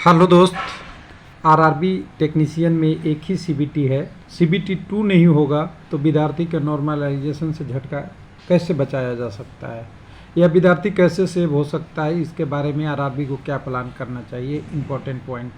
Hello दोस्त। RRB technician में एक ही सीबीटी है। सीबीटी 2 नहीं होगा तो विद्यार्थी के नॉर्मलाइजेशन से झटका कैसे बचाया जा सकता है या विद्यार्थी कैसे सेव हो सकता है, इसके बारे में आरआरबी को क्या प्लान करना चाहिए, इम्पोर्टेंट पॉइंट।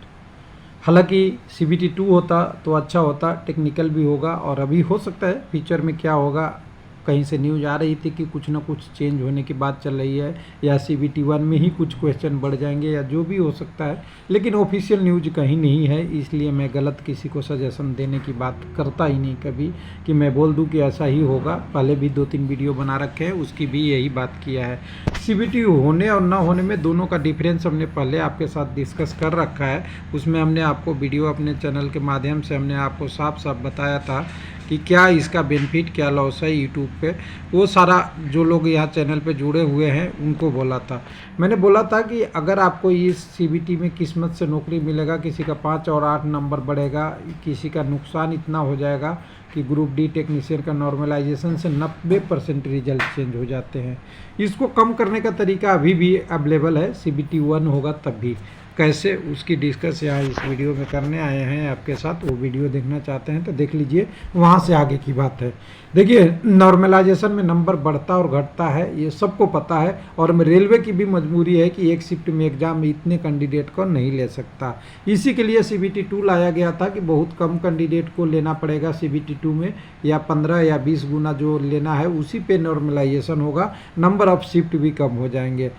हालांकि सीबीटी 2 होता तो अच्छा होता, टेक्निकल भी होगा और अभी हो सकता है फ्यूचर में क्या होगा। कहीं से न्यूज़ आ रही थी कि कुछ ना कुछ चेंज होने की बात चल रही है या सीबीटी 1 में ही कुछ क्वेश्चन बढ़ जाएंगे या जो भी हो सकता है, लेकिन ऑफिशियल न्यूज़ कहीं नहीं है। इसलिए मैं गलत किसी को सजेशन देने की बात करता ही नहीं कभी कि मैं बोल दूं कि ऐसा ही होगा। पहले भी 2-3 वीडियो बना रखे हैं, उसकी भी यही बात किया है। सीबीटी होने और ना होने में दोनों का डिफरेंस हमने पहले आपके साथ डिस्कस कर रखा है। उसमें हमने आपको वीडियो अपने चैनल के माध्यम से हमने आपको साफ साफ बताया था कि क्या इसका बेनिफिट क्या लॉस है यूट्यूब पे। वो सारा जो लोग यहाँ चैनल पे जुड़े हुए हैं उनको बोला था। मैंने बोला था कि अगर आपको इस सीबीटी में किस्मत से नौकरी मिलेगा, किसी का 5 और 8 नंबर बढ़ेगा, किसी का नुकसान इतना हो जाएगा कि ग्रुप डी टेक्नीशियन का नॉर्मलाइजेशन से 90% रिजल्ट चेंज हो जाते हैं। इसको कम करने का तरीका अभी भी अवेलेबल है। सीबीटी 1 होगा तब भी कैसे, उसकी डिस्कस यहाँ इस वीडियो में करने आए हैं आपके साथ। वो वीडियो देखना चाहते हैं तो देख लीजिए, वहाँ से आगे की बात है। देखिए, नॉर्मलाइजेशन में नंबर बढ़ता और घटता है, ये सबको पता है। और रेलवे की भी मजबूरी है कि एक शिफ्ट में एग्जाम में इतने कैंडिडेट को नहीं ले सकता। इसी के लिए सीबीटी 2 लाया गया था कि बहुत कम कैंडिडेट को लेना पड़ेगा सीबीटी 2 में, या 15 या 20 गुना जो लेना है उसी पे नॉर्मलाइजेशन होगा। नंबर ऑफ शिफ्ट भी कम हो जाएंगे।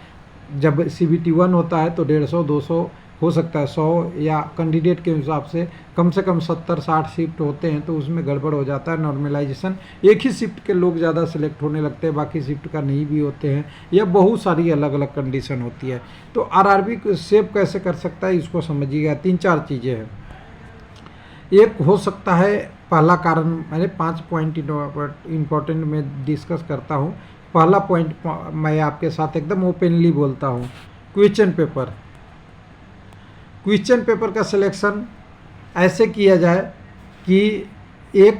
जब सीबीटी 1 होता है तो 150-200 हो सकता है, 100 या कैंडिडेट के हिसाब से कम 70-60 शिफ्ट होते हैं, तो उसमें गड़बड़ हो जाता है। नॉर्मलाइजेशन एक ही शिफ्ट के लोग ज़्यादा सेलेक्ट होने लगते हैं, बाकी शिफ्ट का नहीं भी होते हैं, या बहुत सारी अलग अलग कंडीशन होती है। तो आरआरबी को सेव कैसे कर सकता है इसको समझिएगा। 3-4 चीज़ें हैं। एक हो सकता है, पहला कारण मैंने 5 पॉइंट इम्पोर्टेंट में डिस्कस करता हूँ। पहला पॉइंट मैं आपके साथ एकदम ओपनली बोलता हूँ, क्वेश्चन पेपर। क्वेश्चन पेपर का सिलेक्शन ऐसे किया जाए कि एक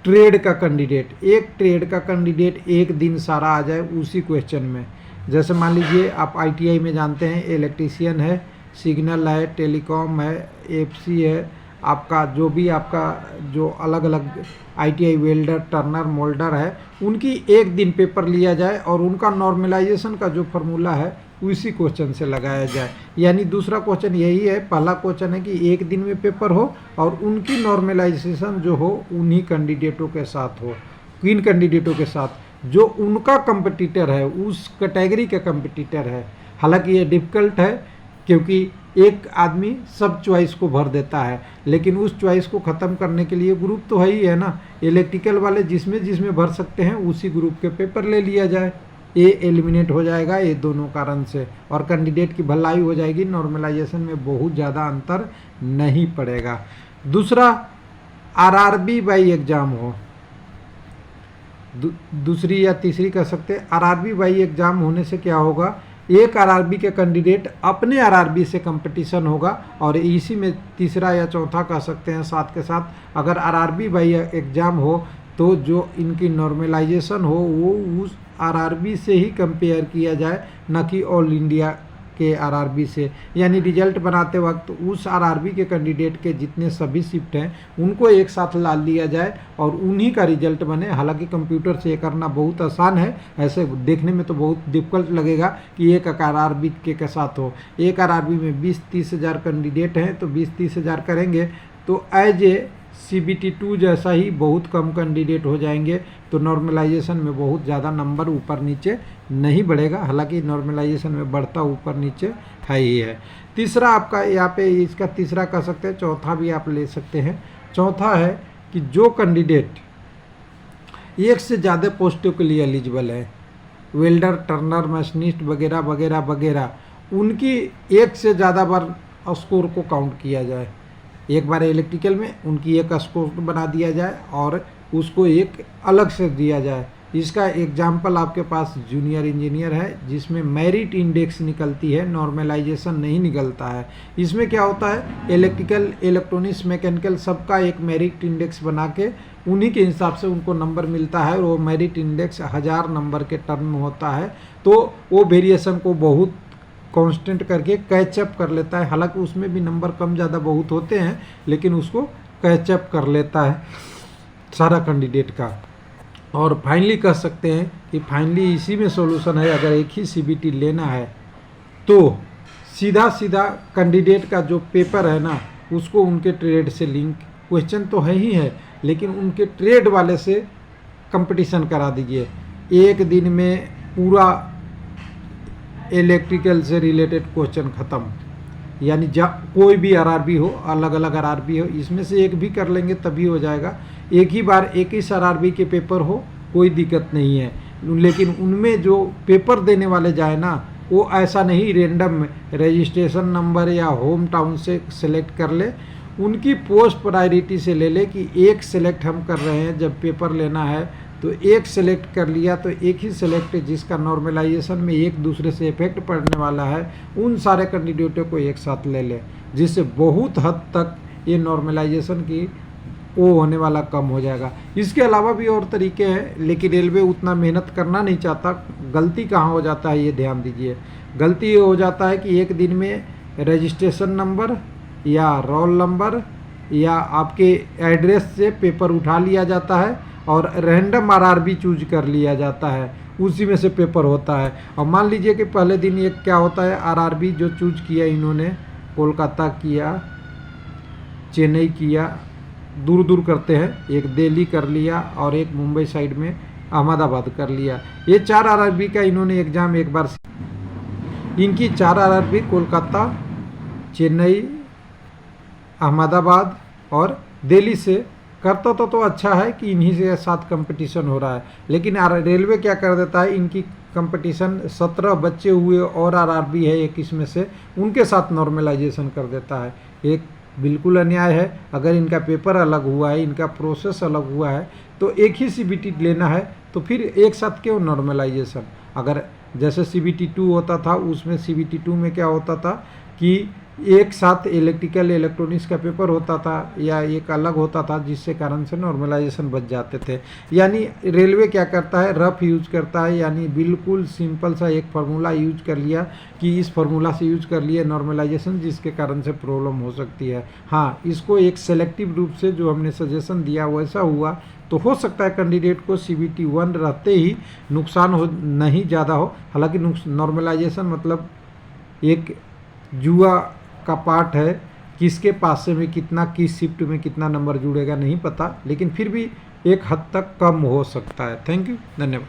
ट्रेड का कैंडिडेट एक दिन सारा आ जाए उसी क्वेश्चन में। जैसे मान लीजिए आप आईटीआई में जानते हैं, इलेक्ट्रीशियन है, सिग्नल है, टेलीकॉम है, एफसी है, आपका जो भी आपका जो अलग अलग आईटीआई वेल्डर, टर्नर, मोल्डर है, उनकी एक दिन पेपर लिया जाए और उनका नॉर्मलाइजेशन का जो फार्मूला है उसी क्वेश्चन से लगाया जाए। यानी दूसरा क्वेश्चन यही है, पहला क्वेश्चन है कि एक दिन में पेपर हो और उनकी नॉर्मलाइजेशन जो हो उन्हीं कैंडिडेटों के साथ हो, किन कैंडिडेटों के साथ जो उनका कंपटीटर है, उस कैटेगरी का कंपटीटर है। हालांकि ये डिफ़िकल्ट है क्योंकि एक आदमी सब चॉइस को भर देता है, लेकिन उस चॉइस को ख़त्म करने के लिए ग्रुप तो है ही है ना। इलेक्ट्रिकल वाले जिसमें भर सकते हैं उसी ग्रुप के पेपर ले लिया जाए, ये एलिमिनेट हो जाएगा ये दोनों कारण से, और कैंडिडेट की भलाई हो जाएगी। नॉर्मलाइजेशन में बहुत ज़्यादा अंतर नहीं पड़ेगा। दूसरा, आरआरबी बाई एग्ज़ाम हो, दूसरी या तीसरी कह सकते हैं। आरआरबी बाई एग्ज़ाम होने से क्या होगा, एक आरआरबी के कैंडिडेट अपने आरआरबी से कंपटीशन होगा, और इसी में तीसरा या चौथा कह सकते हैं साथ के साथ, अगर आरआरबी बाई एग्ज़ाम हो तो जो इनकी नॉर्मलाइजेशन हो वो उस आरआरबी से ही कंपेयर किया जाए, न कि ऑल इंडिया के आरआरबी से। यानी रिजल्ट बनाते वक्त उस आरआरबी के कैंडिडेट के जितने सभी शिफ्ट हैं उनको एक साथ ला लिया जाए और उन्हीं का रिजल्ट बने। हालांकि कंप्यूटर से ये करना बहुत आसान है, ऐसे देखने में तो बहुत डिफ़िकल्ट लगेगा कि एक आरआरबी के साथ हो। एक आरआरबी में 20-30 हज़ार कैंडिडेट हैं तो 20-30 हज़ार करेंगे तो एज ए सीबीटी 2 जैसा ही बहुत कम कैंडिडेट हो जाएंगे, तो नॉर्मलाइजेशन में बहुत ज़्यादा नंबर ऊपर नीचे नहीं बढ़ेगा। हालांकि नॉर्मलाइजेशन में बढ़ता ऊपर नीचे है ही है। तीसरा आपका यहाँ पे, इसका तीसरा कह सकते हैं, चौथा भी आप ले सकते हैं। चौथा है कि जो कैंडिडेट एक से ज़्यादा पोस्टों के लिए एलिजिबल है, वेल्डर, टर्नर, मशीनिस्ट वगैरह वगैरह वगैरह, उनकी एक से ज़्यादा बार स्कोर को काउंट किया जाए। एक बार इलेक्ट्रिकल में उनकी एक स्कोर बना दिया जाए और उसको एक अलग से दिया जाए। इसका एग्जाम्पल आपके पास जूनियर इंजीनियर है जिसमें मेरिट इंडेक्स निकलती है, नॉर्मलाइजेशन नहीं निकलता है। इसमें क्या होता है, इलेक्ट्रिकल, इलेक्ट्रॉनिक्स, मैकेनिकल सबका एक मेरिट इंडेक्स बना के उन्हीं के हिसाब से उनको नंबर मिलता है, और वो मेरिट इंडेक्स 1000 नंबर के टर्म में होता है। तो वो वेरिएशन को बहुत कांस्टेंट करके कैचअप कर लेता है। हालांकि उसमें भी नंबर कम ज़्यादा बहुत होते हैं, लेकिन उसको कैचअप कर लेता है सारा कैंडिडेट का। और फाइनली कह सकते हैं कि फाइनली इसी में सॉल्यूशन है। अगर एक ही सीबीटी लेना है तो सीधा सीधा कैंडिडेट का जो पेपर है ना, उसको उनके ट्रेड से लिंक, क्वेश्चन तो है ही है, लेकिन उनके ट्रेड वाले से कंपटीशन करा दीजिए। एक दिन में पूरा इलेक्ट्रिकल से रिलेटेड क्वेश्चन ख़त्म। यानी कोई भी आरआरबी हो, अलग अलग आरआरबी हो, इसमें से एक भी कर लेंगे तभी हो जाएगा। एक ही बार एक ही आरआरबी के पेपर हो, कोई दिक्कत नहीं है, लेकिन उनमें जो पेपर देने वाले जाए ना, वो ऐसा नहीं रेंडम रजिस्ट्रेशन नंबर या होम टाउन से सिलेक्ट कर ले, उनकी पोस्ट प्रायोरिटी से ले ले कि एक सिलेक्ट हम कर रहे हैं। जब पेपर लेना है तो एक सिलेक्ट कर लिया, तो एक ही सिलेक्ट जिसका नॉर्मलाइजेशन में एक दूसरे से इफेक्ट पड़ने वाला है, उन सारे कैंडिडेटों को एक साथ ले ले, जिससे बहुत हद तक ये नॉर्मलाइजेशन की वो होने वाला कम हो जाएगा। इसके अलावा भी और तरीके हैं, लेकिन रेलवे उतना मेहनत करना नहीं चाहता। गलती कहाँ हो जाता है ये ध्यान दीजिए। गलती ये हो जाता है कि एक दिन में रजिस्ट्रेशन नंबर या रोल नंबर या आपके एड्रेस से पेपर उठा लिया जाता है और रैंडम आरआरबी चूज कर लिया जाता है, उसी में से पेपर होता है। और मान लीजिए कि पहले दिन ये क्या होता है, आरआरबी जो चूज किया इन्होंने, कोलकाता किया, चेन्नई किया, दूर दूर करते हैं, एक दिल्ली कर लिया और एक मुंबई साइड में अहमदाबाद कर लिया। ये 4 आरआरबी का इन्होंने एग्ज़ाम एक बार, इनकी 4 आरआरबी कोलकाता, चेन्नई, अहमदाबाद और दिल्ली से करता तो अच्छा है कि इन्हीं से साथ कंपटीशन हो रहा है। लेकिन रेलवे क्या कर देता है, इनकी कंपटीशन 17 बच्चे हुए और आरआरबी है 21 में से, उनके साथ नॉर्मलाइजेशन कर देता है। एक बिल्कुल अन्याय है। अगर इनका पेपर अलग हुआ है, इनका प्रोसेस अलग हुआ है, तो एक ही सीबीटी लेना है तो फिर एक साथ क्यों नॉर्मलाइजेशन। अगर जैसे सीबीटी 2 होता था, उसमें सीबीटी 2 में क्या होता था कि एक साथ इलेक्ट्रिकल इलेक्ट्रॉनिक्स का पेपर होता था या एक अलग होता था, जिससे कारण से नॉर्मलाइजेशन बच जाते थे। यानी रेलवे क्या करता है, रफ यूज करता है, यानी बिल्कुल सिंपल सा एक फार्मूला यूज कर लिया कि इस फार्मूला से यूज कर लिए नॉर्मलाइजेशन, जिसके कारण से प्रॉब्लम हो सकती है। हाँ, इसको एक सेलेक्टिव रूप से जो हमने सजेशन दिया वैसा हुआ तो हो सकता है कैंडिडेट को सीबीटी 1 रहते ही नुकसान हो नहीं ज़्यादा हो। हालांकि नॉर्मलाइजेशन मतलब एक जुआ का पार्ट है, किसके पास से में कितना, किस शिफ्ट में कितना नंबर जुड़ेगा नहीं पता, लेकिन फिर भी एक हद तक कम हो सकता है। थैंक यू, धन्यवाद।